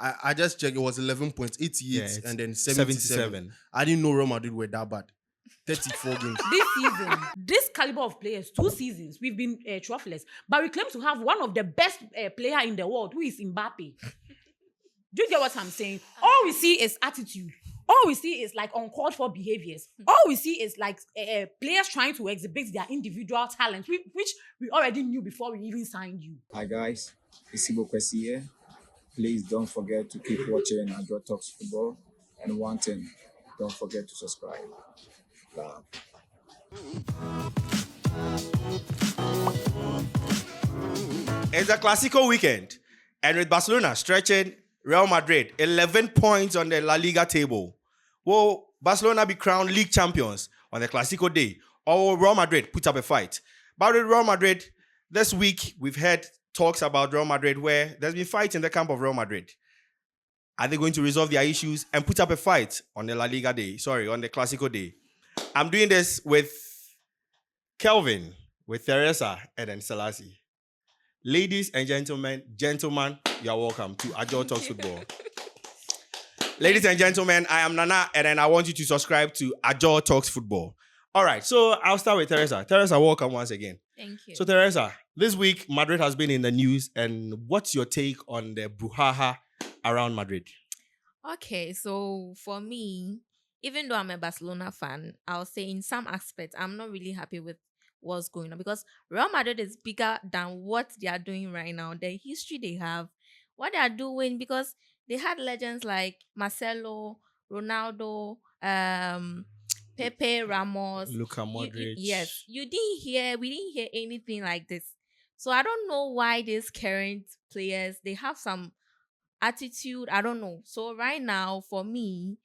I just checked. It was 11.88 Yeah, and then 77. I didn't know Real Madrid were that bad. 34 games. This season, this caliber of players, 2 seasons, we've been trophyless. But we claim to have one of the best player in the world, who is Mbappé. Do you get what I'm saying? All we see is attitude. All we see is like uncalled for behaviors. All we see is like players trying to exhibit their individual talent, which we already knew before we even signed you. Hi guys, it's Ibo Kwesi here. Please don't forget to keep watching Adro Talks Football. And one thing, don't forget to subscribe. Love. It's a Clásico weekend, and with Barcelona stretching Real Madrid 11 points on the La Liga table, will Barcelona be crowned league champions on the Clásico day, or will Real Madrid put up a fight? But with Real Madrid, this week we've heard talks about Real Madrid where there's been fights in the camp of Real Madrid. Are they going to resolve their issues and put up a fight on the La Liga day? On the Clásico day. I'm doing this with Kelvin, with Teresa, and then Selassie. Ladies and gentlemen, you are welcome to Adjo Talks Football. Ladies and gentlemen, I am Nana, and then I want you to subscribe to Adjo Talks Football. All right, so I'll start with Teresa. Teresa, welcome once again. Thank you. So Teresa, this week Madrid has been in the news, and what's your take on the brouhaha around Madrid? Okay, so for me, even though I'm a Barcelona fan, I'll say in some aspects, I'm not really happy with what's going on because Real Madrid is bigger than what they are doing right now. The history they have, what they are doing, because they had legends like Marcelo, Ronaldo, Pepe, Ramos, Luka Modric. we didn't hear anything like this. So I don't know why these current players, they have some attitude. I don't know. So right now, for me,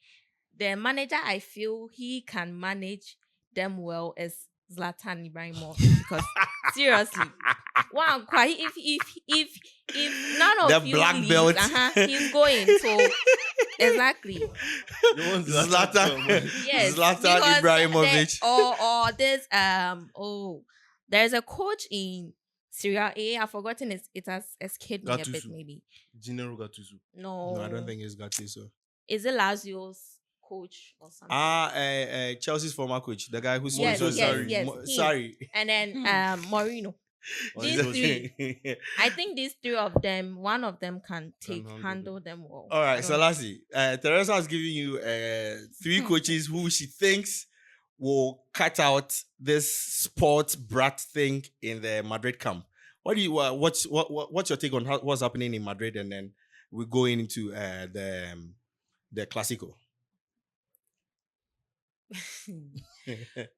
the manager, I feel he can manage them well is Zlatan Ibrahimovic, because seriously, wow, if none of the you black leaves, belt, he's going. So exactly, Zlatan. yes, Zlatan Ibrahimovic, or this there's a coach in Serie A. I've forgotten it has escaped me a bit. Maybe Gennaro Gattuso. no, I don't think it's Gattuso. Is it Lazio's coach or something? Chelsea's former coach, the guy who Yes, sorry. And then Mourinho. These three, I think these three of them, one of them can handle them well. All right, so Lassie, Teresa has given you 3 coaches who she thinks will cut out this sports brat thing in the Madrid camp. What do you what's your take on what's happening in Madrid, and then we go into the Clásico?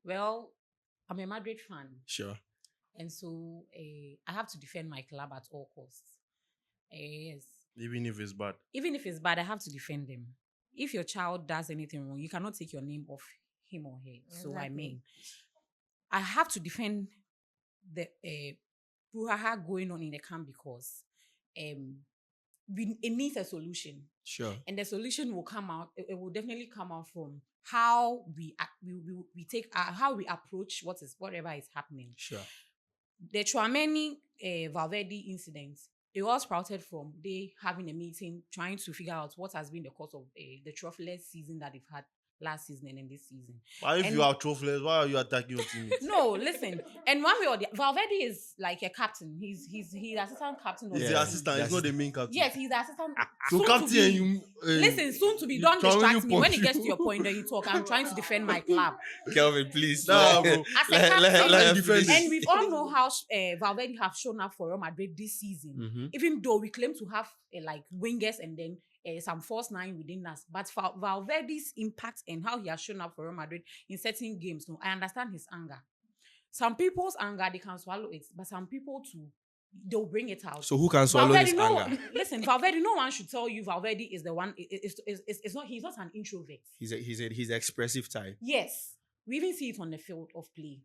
Well, I'm a Madrid fan. Sure. And so I have to defend my club at all costs. Yes. Even if it's bad. Even if it's bad, I have to defend them. If your child does anything wrong, you cannot take your name off him or her. Exactly. So I have to defend the brouhaha going on in the camp because it needs a solution. Sure. And the solution will come out. It will definitely come out from how we take how we approach whatever is happening. Sure. The Tchouaméni Valverde incident, it all sprouted from they having a meeting trying to figure out what has been the cause of the trophyless season that they've had last season and in this season. But if you are trophyless, why are you attacking your teammates? No, listen. And one way or the Valverde is like a captain. He's assistant captain. He's the assistant. He's not the main captain. Yes, he's the assistant. So captain, and you listen. Soon to be. Don't distract me. When it gets to your point, then you talk. I'm trying to defend my club. Kelvin, please. Nah, bro. As a captain, let defend it. and we all know how Valverde have shown up for Real Madrid this season. Mm-hmm. Even though we claim to have like wingers and then some false 9 within us, but Valverde's impact and how he has shown up for Real Madrid in certain games, no, I understand his anger. Some people's anger, they can swallow it, but some people too, they'll bring it out. So who can swallow his anger? Listen, Valverde, no one should tell you Valverde is the one. It's not. He's not an introvert. He's an expressive type. Yes, we even see it on the field of play.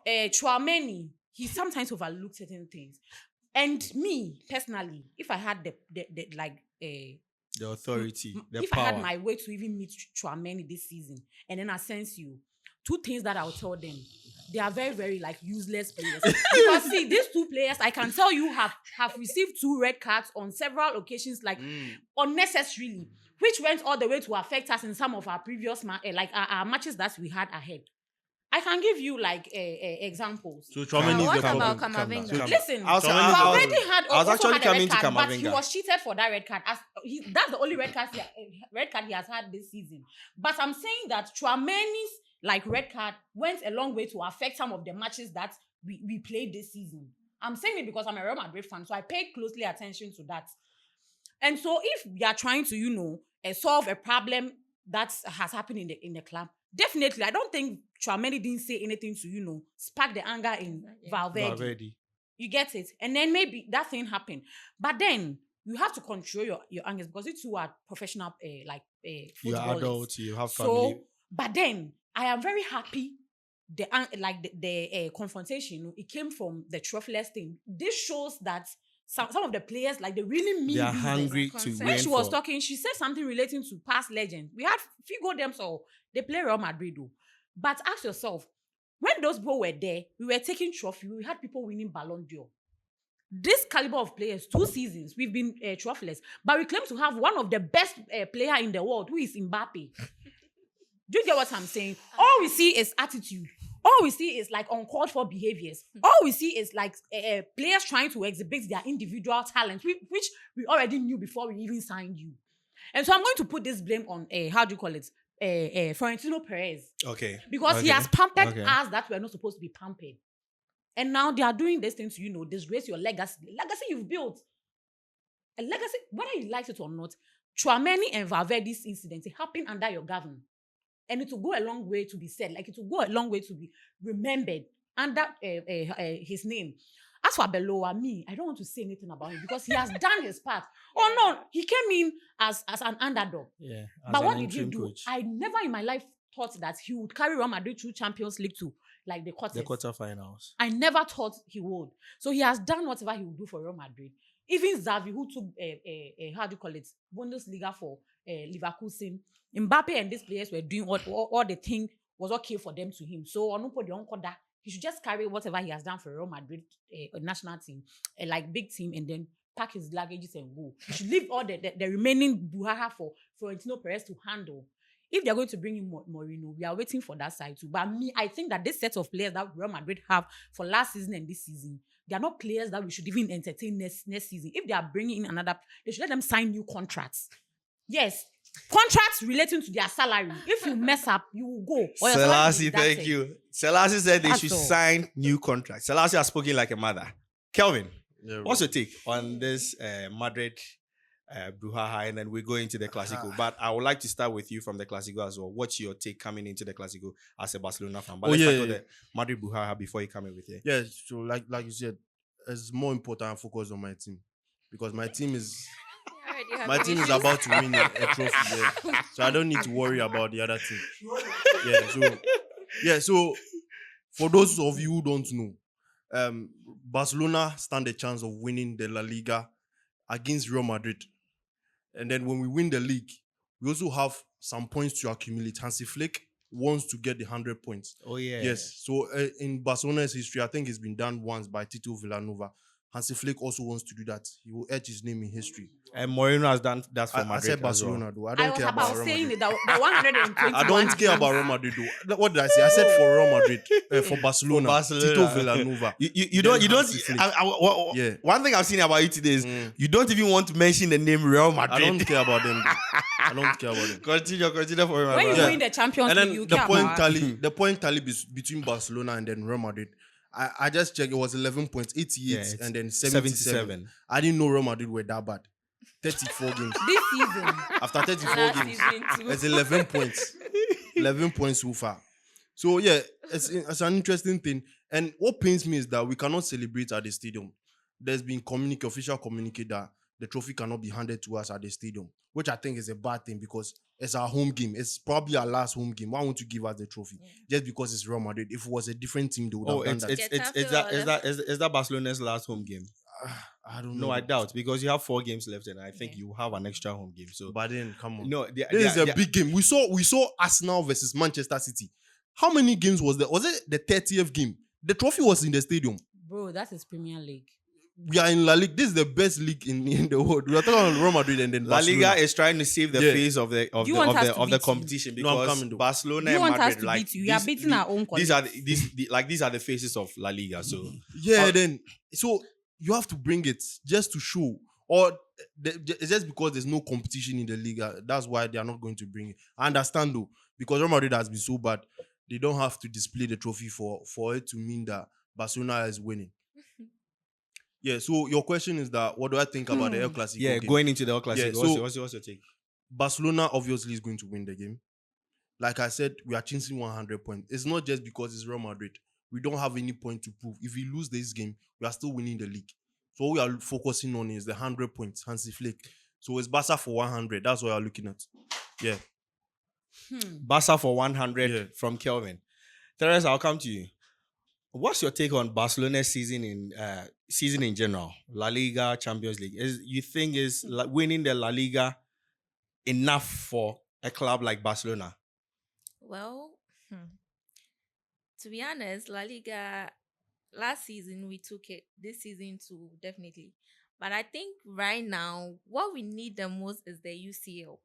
Tchouaméni, he sometimes overlooks certain things. And me personally, if I had the authority, the if power. I had my way to even meet Tchouaméni this season, and then I sense you, two things that I'll tell them. They are very, very like useless players. Because see, these two players, I can tell you have received 2 red cards on several occasions, like unnecessarily, which went all the way to affect us in some of our previous our matches that we had ahead. I can give you like examples. So Chouameni is what the about problem. Camavinga? Listen, I was Valverde actually had a coming red to card, but he Camavinga. was cheated for that red card. That's the only red card he has had this season. But I'm saying that Chouameni's like red card went a long way to affect some of the matches that we played this season. I'm saying it because I'm a Real Madrid fan, so I paid closely attention to that. And so if we are trying to, solve a problem that has happened in the club, definitely, I don't think Chouameni didn't say anything to, spark the anger in Valverde. You get it? And then maybe that thing happened. But then you have to control your anger because you two are professional footballers. You're adults, you have So, family. but then I am very happy the confrontation, it came from the trophyless thing. This shows that some of the players, like, they really mean They are business. hungry to When win. When she was for- talking, she said something relating to past legends. We had Figo them, so they play Real Madrid though. But ask yourself, when those people were there, we were taking trophy. We had people winning Ballon d'Or. This caliber of players, 2 seasons, we've been trophyless. But we claim to have one of the best player in the world, who is Mbappé. Do you get what I'm saying? All we see is attitude. All we see is like uncalled for behaviors. All we see is like players trying to exhibit their individual talent, which we already knew before we even signed you. And so I'm going to put this blame on Florentino Perez, Okay. because he has pampered Okay. us that we're not supposed to be pampered. And now they are doing this thing to, disgrace your legacy. The legacy you've built. A legacy, whether you like it or not, Chouameni and Valverde's incident, it happened under your government. And it will go a long way to be said. Like, it will go a long way to be remembered under his name. As for Beloa, me, I don't want to say anything about him because he has done his part. Oh no, he came in as an underdog. Yeah. But what did he do? I never in my life thought that he would carry Real Madrid through Champions League to like the quarters. The quarterfinals. I never thought he would. So he has done whatever he would do for Real Madrid. Even Xavi, who took Bundesliga for Leverkusen, Mbappe and these players were doing all the thing was okay for them to him. So he should just carry whatever he has done for Real Madrid national team, like big team, and then pack his luggages and go. He should leave all the remaining buhaha for Florentino Perez to handle. If they're going to bring in Mourinho, we are waiting for that side too. But I think that this set of players that Real Madrid have for last season and this season, they are not players that we should even entertain next season. If they are bringing in another, they should let them sign new contracts. Yes, contracts relating to their salary. If you mess up, you will go. Or your salary will Selassie, be thank deducted. you. Selassie said they That's should all. sign new contracts. Selassie has spoken like a mother. Kelvin, Yeah, what's your take on this Madrid brouhaha, and then we go into the Clásico? But I would like to start with you from the Clásico as well. What's your take coming into the Clásico as a Barcelona fan? But Oh, let's yeah, start with yeah. the Madrid brouhaha before you come in with it. Yeah, so like you said, it's more important to focus on my team because my team is about to win a trophy. Yeah. So I don't need to worry about the other team. So for those of you who don't know, Barcelona stand a chance of winning the La Liga against Real Madrid. And then when we win the league, we also have some points to accumulate. Hansi Flick wants to get the 100 points. Oh, yeah. Yes. So in Barcelona's history, I think it's been done once by Tito Villanova. Hansi Flick also wants to do that. He will etch his name in history. And Mourinho has done that for I Madrid. said Barcelona, though. I I don't was care about about Real saying Madrid. it, the 120. I don't care about Real Madrid, though. What did I say? I said for Real Madrid, for Barcelona, Barcelona. Tito Villanova. You Then don't. Hansi Flick. Yeah. One thing I've seen about you today is you don't even want to mention the name Real Madrid. I don't care about them. I don't care about them. Continue for Real When you Madrid. win the Champions And League, then you the care point about. tally, between Barcelona and then Real Madrid. I just checked. It was 11 points, 88, it's and then 77. I didn't know Real Madrid were that bad. 34 games. This season. After 34 Last games, season too. it's 11 points. 11 points so far. So yeah, it's an interesting thing. And what pains me is that we cannot celebrate at the stadium. There's been official communique that the trophy cannot be handed to us at the stadium, which I think is a bad thing because it's our home game. It's probably our last home game. Why won't you give us the trophy? Just because it's Real Madrid. If it was a different team, they would Oh, have done that. is that Barcelona's last home game? I don't know. No, I doubt because you have 4 games left, and I think you have an extra home game. So, But then, come on. no, This is a big game. We saw Arsenal versus Manchester City. How many games was there? Was it the 30th game? The trophy was in the stadium. Bro, that is Premier League. We are in La Liga. This is the best league in the world. We are talking about Real Madrid and then La Barcelona. Liga is trying to save the face of the You want us to of the beat you? competition No, I'm because coming though. Barcelona You and want us Madrid to like beat you. We are beating our own these are these are the faces of La Liga. So Yeah, then so you have to bring it just to show, or it's just because there's no competition in the Liga. That's why they are not going to bring it. I understand though, because Real Madrid has been so bad, they don't have to display the trophy for it to mean that Barcelona is winning. Yeah. So your question is that what do I think about the El Clásico yeah, game? going into the Clásico, Yeah, what's your take? Barcelona obviously is going to win the game. Like I said, we are chasing 100 points. It's not just because it's Real Madrid. We don't have any point to prove. If we lose this game, we are still winning the league. So what we are focusing on is the 100 points, Hansi Flick. So it's Barca for 100. That's what we are looking at. Yeah. Barca for 100 Yeah. from Kelvin. Teresa, I'll come to you. What's your take on Barcelona's season in general? La Liga, Champions League. You think is winning the La Liga enough for a club like Barcelona? Well, to be honest, La Liga, last season we took it. This season too, definitely. But I think right now, what we need the most is the UCL.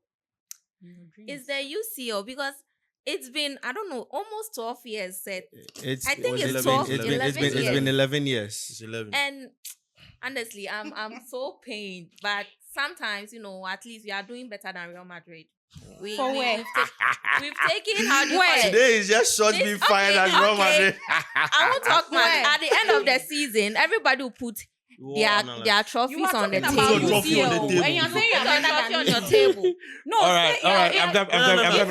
It's the UCL because it's been, I don't know, almost 12 years set. I think it's 12, 11 years. It's been 11 years. It's 11. And honestly, I'm so pained. But sometimes, at least we are doing better than Real Madrid. We've taken how do you call it? Today is just short be fine as Real Madrid. I won't talk much. At the end of the season, everybody will put their trophies on the talking table. about Trophy on the UCL, table. and you're saying you Put are the better trophy on than your me. table. No, All right. I'm If you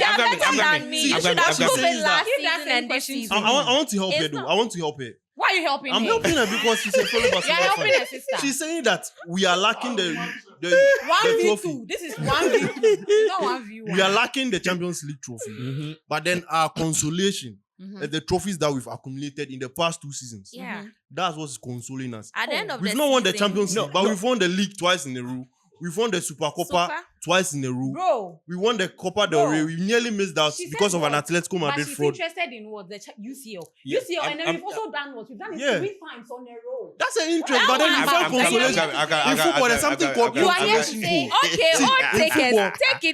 are better than me, you should have I'm proven saying last Give that season same and this question to season. I want to help her It's though. not- I want to help her. Why are you helping I'm her? helping her because she's a fellow You're Barcelona helping fan. her sister. She's saying that we are lacking the One v trophy. two. This is 1v2. It's not 1v1. We are lacking the Champions League trophy. But then our consolation is the trophies that we've accumulated in the past 2 seasons. Yeah. That's what's consoling us. At the end of We've the not won the season- Champions League, but we've won the league twice in a row. We've won the Super Copa Super? twice in a row. Bro, We won the Copa del Bro. Rey. We nearly missed out She said because of an what? Atletico but Madrid she's fraud. interested in what? The UCL. Yeah, UCL, and then I'm- we've also done what? We've done it Yeah. 3 times on a row. That's an interest, That but then one you I'm- find I'm- consolation. I'm- In football, there's something called You are here to consolation say, goal. okay, See, all in take football- it again.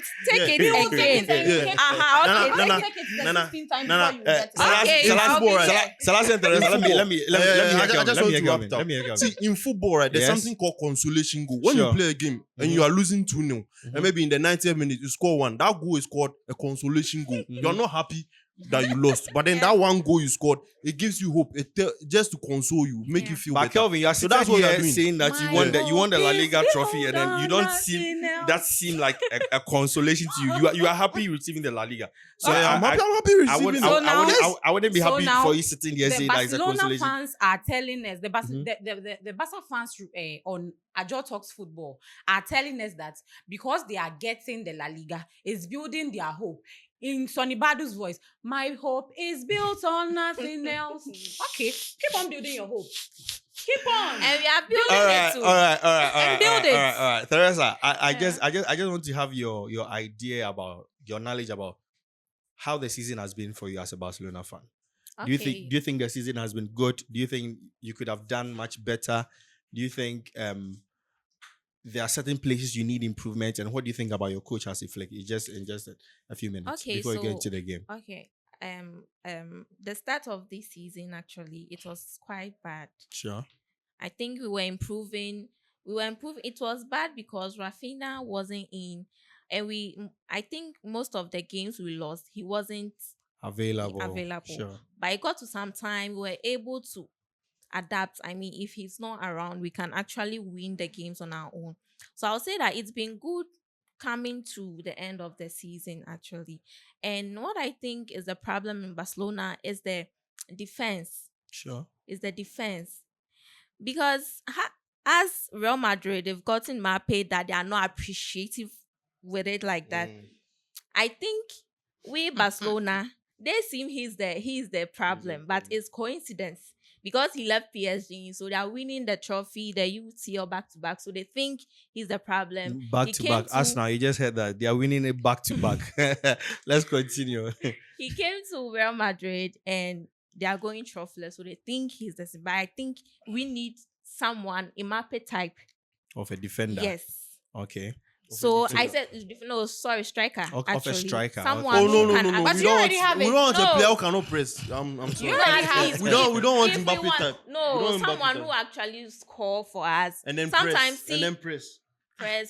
Yeah. Okay, Nana, take it. The Nana, 16 times Nana, before you get it. Okay, in I'll be football, right? there. Salas and Teresa, let me hear I Kelvin. just Let me want hear to Kelvin. wrap Let up. me hear Kelvin. See, in football, right, there's Yes. something called consolation goal. When Sure. you play a game and you are losing 2-0, and maybe in the 90th minute you score one, that goal is called a consolation goal. You're not happy that you lost, but then that one goal you scored, it gives you hope. Just to console you, make you feel But better. Kelvin, you are So sitting that's what you're here doing. saying that you won the La Liga trophy, and then you don't seem like a consolation to you. You are happy receiving the La Liga. So I'm happy I receiving wouldn't, it. So now- I wouldn't be so happy now for you sitting here The saying that it's a Barcelona consolation. fans are telling us, the Barca fans on Ajor Talks Football are telling us that because they are getting the La Liga, it's building their hope. In Sonny Badu's voice, my hope is built on nothing else. Okay, keep on building your hope. Keep on. And we are building All it right, too. all right. build it. All right. Teresa, I Yeah. just want to have your idea about your knowledge about how the season has been for you as a Barcelona fan. Do you think the season has been good? Do you think you could have done much better? Do you think there are certain places you need improvement? And what do you think about your coach Hansi Flick? In just a few minutes Okay, before we get so- into the game. Okay. The start of this season actually it was quite bad. Sure. I think we were improving. It was bad because Rafinha wasn't in, and I think most of the games we lost, he wasn't Available. available. But it got to some time we were able to adapt. I mean, if he's not around, we can actually win the games on our own. So I'll say that it's been good coming to the end of the season actually. And what I think is the problem in Barcelona is the defense. Sure. Is the defense. Because as Real Madrid, they've gotten Mbappé that they are not appreciative with it like that. I think we Barcelona, they seem he's the problem, but it's coincidence because he left PSG, so they are winning the trophy, the UCL back to back. So they think he's the problem. Back He to came back. Arsenal, you just heard that they are winning it back to back. Let's continue. he came to Real Madrid and they are going trophyless, so they think he's the. But I think we need someone Mbappé type. Of a defender. Yes. Okay. So defender. I said no, sorry, striker. Of a Actually, striker, okay. someone Oh who no, can. no, no, no. But We you don't already want. have We it. don't want a No. player who cannot press. I'm sorry. You already have We don't want if we Mbappé want- type. We No, don't want Mbappé someone type. who actually score for us. And then sometimes press. see, And then press.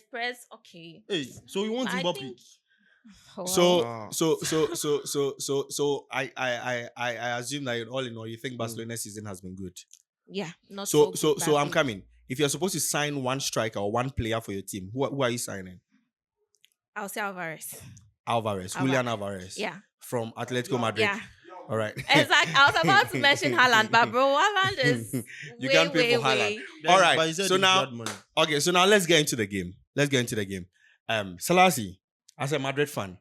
press. Okay. Hey, so you want I Mbappé? think. Oh, So, Wow. I assume that all in all, you think Barcelona's season has been good. yeah, not So good, so I'm but coming. If you're supposed to sign one striker or one player for your team, who are you signing? I'll say Alvarez. Alvarez, Julian Alvarez. Yeah. From Atletico Madrid. Yeah. All right. Exactly. I was about to mention Haaland, but bro, Haaland is You way, can't pay way, for Haaland. way. All right, But he said so he now- had money. Okay, so now let's get into the game. Selassie, as a Madrid fan,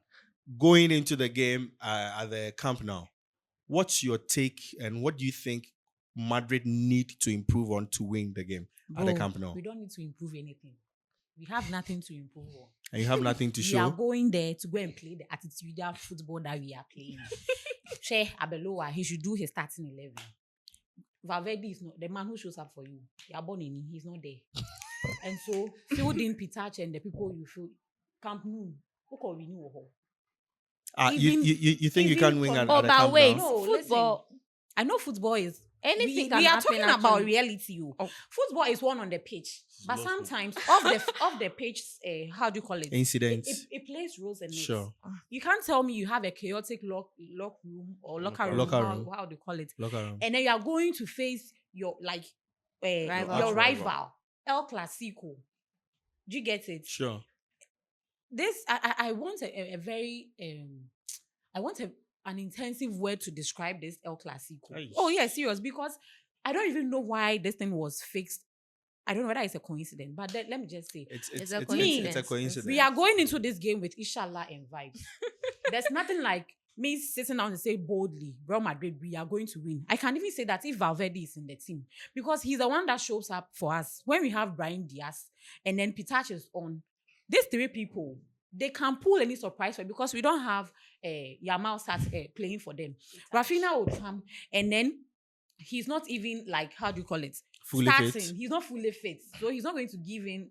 going into the game at the Camp Nou, what's your take and what do you think Madrid need to improve on to win the game at the Bro, Camp Nou? we don't need to improve anything. We have nothing to improve on. And you have nothing to We are show? going there to go and play the attitudinal football that we are playing. Che Abeloa, he should do his starting 11. Valverde is not the man who shows up for you. You are born in, he's not there. And so, filled in Pitach and the people you feel, Camp Nou, who can win you? You think you even can win at, from- at the Oh, but Camp wait, Nou? No, football. I know football is Anything we can are happen, talking about actually. reality. Oh. Football is one on the pitch, but Lost me. sometimes off the pitch, how do you call it? Incidents. It plays roles and Sure. You can't tell me you have a chaotic lock room or locker room. Locker room. How do you call it? Locker room. And then you are going to face your Rival. your Arch rival, El Clásico. Do you get it? Sure. This I want a very I want an intensive word to describe this El Clásico. Aish. Oh yeah, serious, because I don't even know why this thing was fixed. I don't know whether it's a coincidence, but let me just say, It's It's a a coincidence. coincidence. we are going into this game with Inshallah and vibes. There's nothing like me sitting down and say boldly, Real Madrid, we are going to win. I can even say that if Valverde is in the team, because he's the one that shows up for us when we have Brian Diaz and then Pitach is on. These three people, they can pull any surprise for, because we don't have Yamal start playing for them. Rafinha would come and then he's not even like, how do you call it? Fully Starting. fit. He's not fully fit. So he's not going to give in.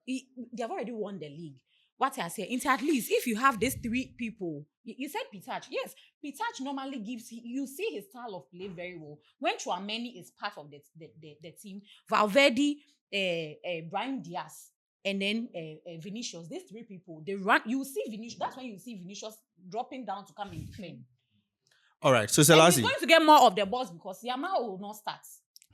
They have already won the league. What I say, into at least if you have these three people, you said Pitach. Yes, Pitach normally gives, you see his style of play very well. When Chouameni is part of the team, Valverde, Brian Diaz, and then Vinicius, these three people, they run. You see Vinicius, that's when you see Vinicius dropping down to come and defend. All right. So And he's Selassie. going to get more of the balls because Yamal will not start.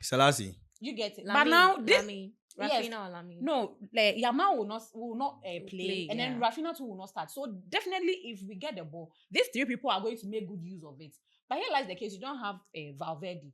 Selassie. You get it. Lamine, But now this Lamine. yes. Rafinha or Lamine? no, like, Yamal will not play, Play, and then yeah. Rafinha too will not start. So definitely, if we get the ball, these three people are going to make good use of it. But here lies the case: you don't have Valverde.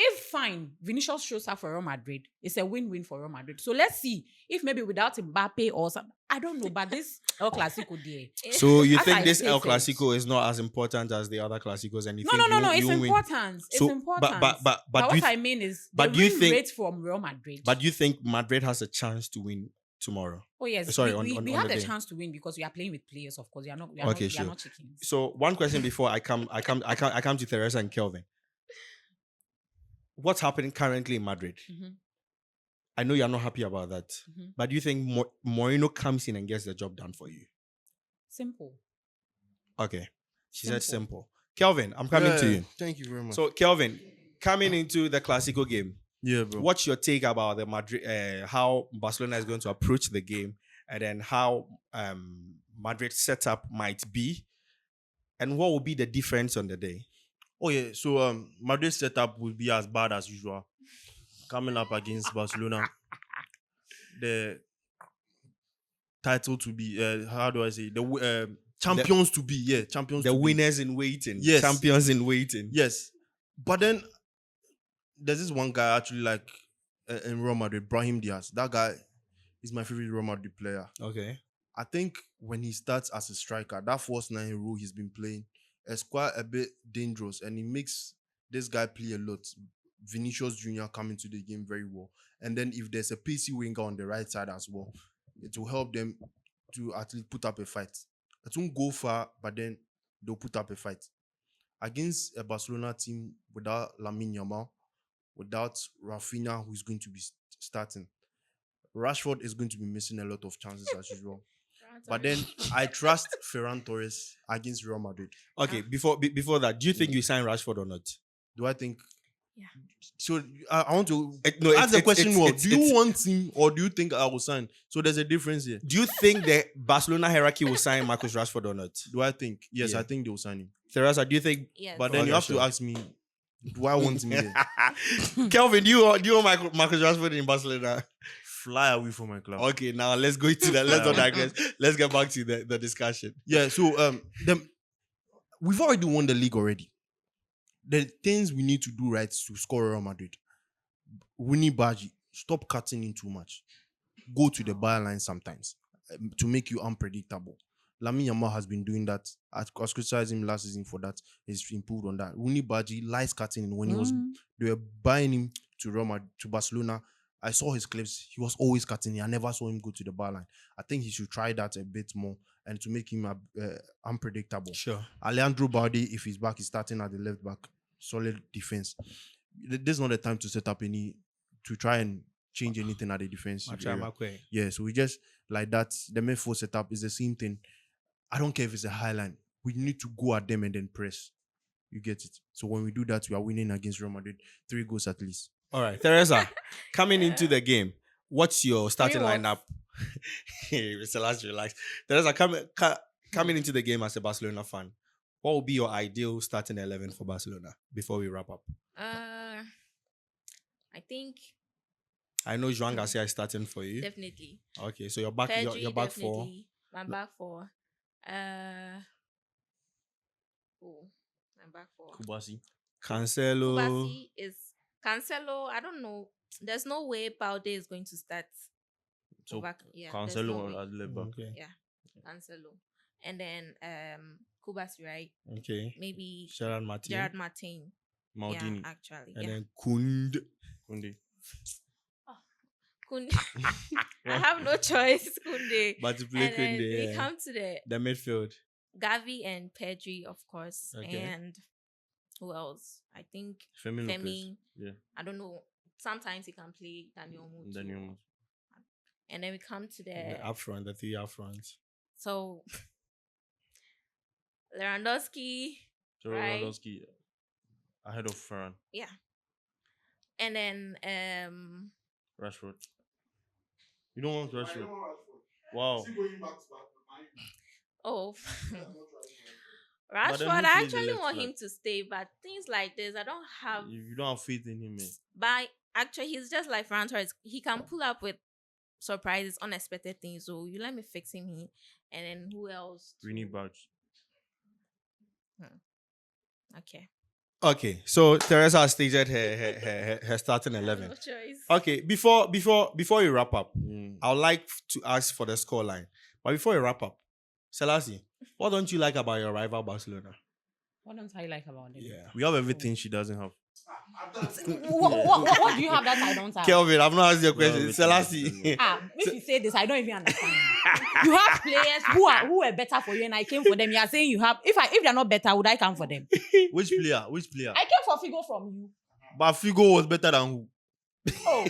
If fine, Vinicius shows up for Real Madrid, it's a win-win for Real Madrid. So let's see if maybe without Mbappé or something, I don't know. But this El Clásico there. So you As think I this El stated. Clasico is not as important as the other Clásicos, and you No, think no. you It's win? important. It's So, important. but what do you I mean is, but the do you win think- rate from Real Madrid. But do you think Madrid has a chance to win tomorrow? Oh yes, Sorry, we on have the the day. chance to win because we are playing with players. Of course, we are not. Okay, we sure. are not chickens. So one question before I come to Teresa and Kelvin. What's happening currently in Madrid? Mhm. I know you're not happy about that, Mhm. but do you think Mourinho comes in and gets the job done for you? Simple. Okay, she said Simple. simple. Kelvin, I'm coming to Yeah, you. Thank you very much. So Kelvin, coming into the Clásico game, yeah, bro. what's your take about the Madrid? How Barcelona is going to approach the game, and then how Madrid setup might be, and what will be the difference on the day? Oh yeah, so Madrid setup will be as bad as usual. Coming up against Barcelona, the title to be how do I say the champions to be champions. The to be. winners in waiting, Yes. champions in waiting. Yes, but then there's this one guy actually like in Real Madrid, Brahim Diaz. That guy is my favorite Real Madrid player. Okay. I think when he starts as a striker, that first 9 role he's been playing is quite a bit dangerous, and he makes this guy play a lot. Vinicius Jr. coming to the game very well, and then if there's a PC winger on the right side as well, it will help them to at least put up a fight. It won't go far, but then they'll put up a fight. against a Barcelona team without Lamine Yamal, without Rafinha, who is going to be starting. Rashford is going to be missing a lot of chances as usual. But then I trust Ferran Torres against Real Madrid. Okay, before that, do you think you sign Rashford or not? Do I think? Yeah. So I want to No, ask the question more. Do you it's- want him or do you think I will sign? So there's a difference here. Do you think the Barcelona hierarchy will sign Marcus Rashford or not? Do I think? Yes, Yeah. I think they will sign him. Teresa, do you think? Yes. But then Okay, you have sure. to ask me, do I want him here? Kelvin, do you want Marcus Rashford in Barcelona? Fly away from my club. Okay, now let's go to that. Let's not digress. Let's get back to the discussion. Yeah, so we've already won the league already. The things we need to do right is to score Real Madrid. Winnie Baji, stop cutting in too much. Go to the byline sometimes to make you unpredictable. Lamine Yamal has been doing that. I criticized him last season for that. He's improved on that. Winnie Baji lies cutting in when they were buying him to Roma, to Barcelona. I saw his clips. He was always cutting. I never saw him go to the byline. I think he should try that a bit more and to make him unpredictable. Sure. Alejandro Balde, if he's back, he's starting at the left back. Solid defense. This is not the time to set up to try and change anything at the defense. Yeah, so we just like that. The midfield setup is the same thing. I don't care if it's a high line. We need to go at them and then press. You get it. So when we do that, we are winning against Real Madrid. 3 goals at least. All right, Teresa, coming into the game, what's your starting 3-1. lineup? Mr. Last, relax. Teresa, coming into the game as a Barcelona fan, what would be your ideal starting 11 for Barcelona before we wrap up? I think I know Joan Garcia is starting for you. definitely. Okay, so you're back. Pedri, You're back for. definitely. I'm back for. I'm back for. Kubasi. Cancelo. Kubasi is Cancelo. I don't know. There's no way Balde is going to start. So there's no Cancelo way. at left back. Okay. Cancelo, and then Kubasi, right? Okay. Maybe Gerard Martin. Gerard Martin. Maldini. Yeah, actually. And Yeah. then Kunde. Kunde. Kunde. I have no choice, Kunde. But to play And then we Kunde. come to The midfield. Gavi and Pedri, of course. Okay. And who else? I think Femi Lopez. Femi. Yeah. I don't know. Sometimes he can play Daniel Mutu. Daniel. And then we come to The up front, the 3 up front. so Lewandowski, So Right. Lewandowski ahead of Ferran. and then Rashford. You don't want Rashford? Wow. oh But Rashford. then I who plays the actually left want flank? him to stay, but things like this, I don't have. You don't have faith in him, man. But actually, he's just like Ferran Torres. He can pull up with surprises, unexpected things. So you let me fix him here, and then who else? Winnie Badge. Okay. Okay, so Teresa has stated her starting No 11. choice. Okay, before we wrap up, Mm. I would like to ask for the scoreline. But before we wrap up, Selassie, what don't you like about your rival Barcelona? What don't I like about them? Yeah. We have everything she doesn't have. What do you have that I don't have? Kelvin, I've not asked you a No, question. everything. Selassie. If you say this, I don't even understand. You have players who are better for you, and I came for them. You are saying you have. If they're not better, would I come for them? Which player? Which player? I came for Figo from you. But Figo was better than who? Oh,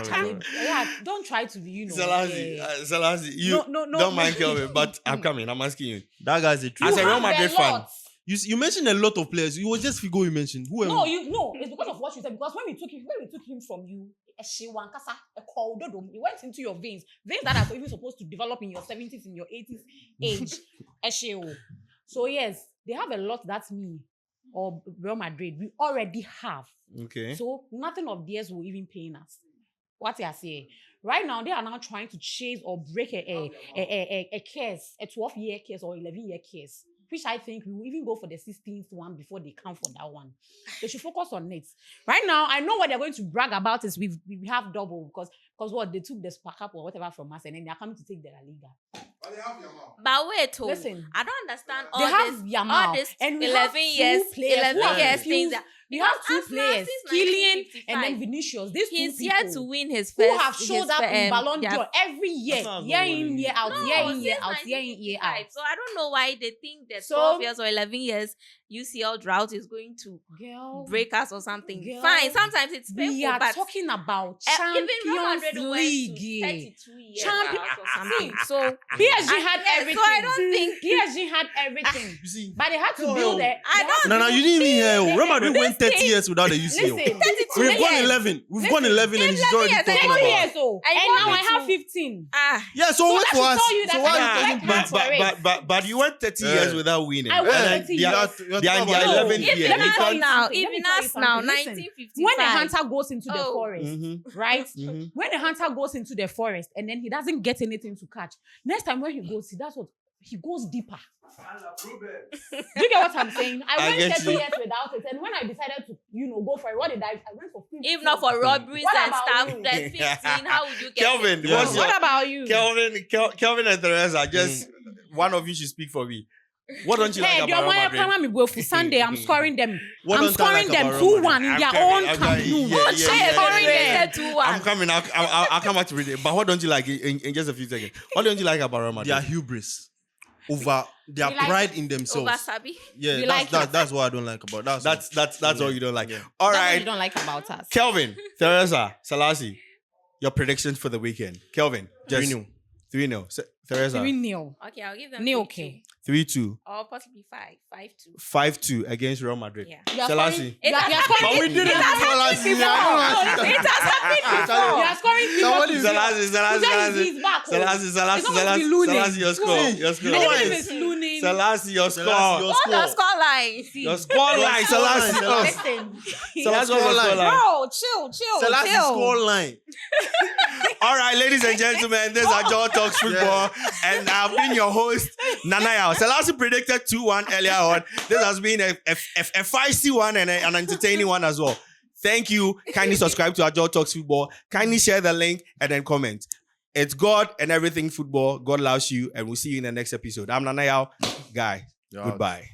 Sorry, sorry. yeah. Don't try to be, Selassie, eh, Selassie, you no, don't mind Kelvin, but I'm coming. I'm asking you. That guy's a true. As a you Real have Madrid a fan, lot. You mentioned a lot of players. It was just Figo you mentioned. Who No, else? it's because of what you said. Because when we took him from you, he went into your veins that are even supposed to develop in your 70s, in your 80s age. So yes, they have a lot. That's me or Real Madrid. We already have. okay. So nothing of theirs will even pay us. What you are saying right now, they are now trying to chase or break a case, a 12-year case or 11-year case, which I think we will even go for the 16th one before they come for that one. They should focus on it. Right now, I know what they're going to brag about is we have double because what they took the Spark Up or whatever from us and then they're coming to take the La Liga. But wait, Listen, I don't understand they all have this. Yamal All this and we 11 have few years, players 11 who are years infused- things. You have two Arsenal players, since Kylian 1955. and then Vinicius. These He's two here people to win his first. who have showed up in Ballon their- d'Or every year, Arsenal has year not won in, it. year out, No, year in, year since out, year in, year out. 1955. So I don't know why they think that So- 12 years or 11 years UCL drought is going to Girl, break us or something. Girl, Fine, sometimes it's painful, we are but talking about even Real Champions Madrid went League. to 32 years Champion- out or something. So PSG had yes, everything. so I don't think PSG had everything. You see, But they had to Yo, build it. I don't no, you didn't even hear. They- Real Madrid this went 30 thing- years without the UCL. Listen, We've won years. 11. We've Listen, won 11 and he's 11 already years, talking I Oh, about. yes, oh. And And you now want I me have to- 15. Yeah, so wait that for should us. tell you that So I why am are you like talking that. about? but you went 30 years without winning. I went And 30 they years. are- they are in their No, 11th If- year. let me You tell can't- you now, something. Let me even tell you us now, something. Listen, 1955. when the hunter goes into the Oh. forest, Mhm. right? Mhm. When the hunter goes into the forest and then he doesn't get anything to catch, next time when he goes, that's what he goes deeper. Do you get what I'm saying? I I went get 30 you. years without it, and when I decided to, go for it, what did I went for 15. If not for robberies What and about stuff, you? then 15, how would you get Kelvin, it? what's your What about you? Kelvin and Teresa? Just one of you should speak for me. What don't you Hey, like the about Real one Madrid? me go for Sunday. I'm scoring them. What I'm don't I scoring like them about Real 2-1 in I'm their coming, own I'm camp. coming. Nou. Yeah, What yeah, I'm yeah, scoring yeah, them. 2-1. I'm coming. I'll come back to read it. But what don't you like in just a few seconds? What don't you like about Real Madrid? Their hubris over their You like pride in Over themselves. Sabi. Yeah, You that's like it. that's what I don't like about that. That's all you don't like. Yeah. All That's what you right, don't like about us. Kelvin, Teresa, Salasi, your predictions for the weekend. Kelvin, just 3-0. 3-0. Teresa, 3-0. Okay, I'll give them Nil, 3-2. okay. 3-2. Or possibly 5-2. 5-2 against Real Madrid. Yeah. You're Selassie. scoring- It you're- has you're happened scoring- But we did it it has before last happened year. before. It has happened before. You are scoring Somebody- people. Salasi, He's back. oh. Salasi, It's not going to be Salasi, looning. your score. See, Your you score. know Even why if it's- it's looning. Salasi, your Selassie, score. your What's the score. score line? Your score line, Salasi. Selassie. Oh. Listen. Salasi, what's your score line? Bro, chill. Selassie score line. All right, ladies and gentlemen, this is Ajol Talks Football, and I've been your host, Nanaya. Selassie predicted 2-1 earlier on. This has been a feisty one and an entertaining one as well. Thank you. Kindly subscribe to Ajol Talks Football. Kindly share the link and then comment. It's God and everything football. God loves you, and we'll see you in the next episode. I'm Nanaya. Guy. Yeah. Goodbye.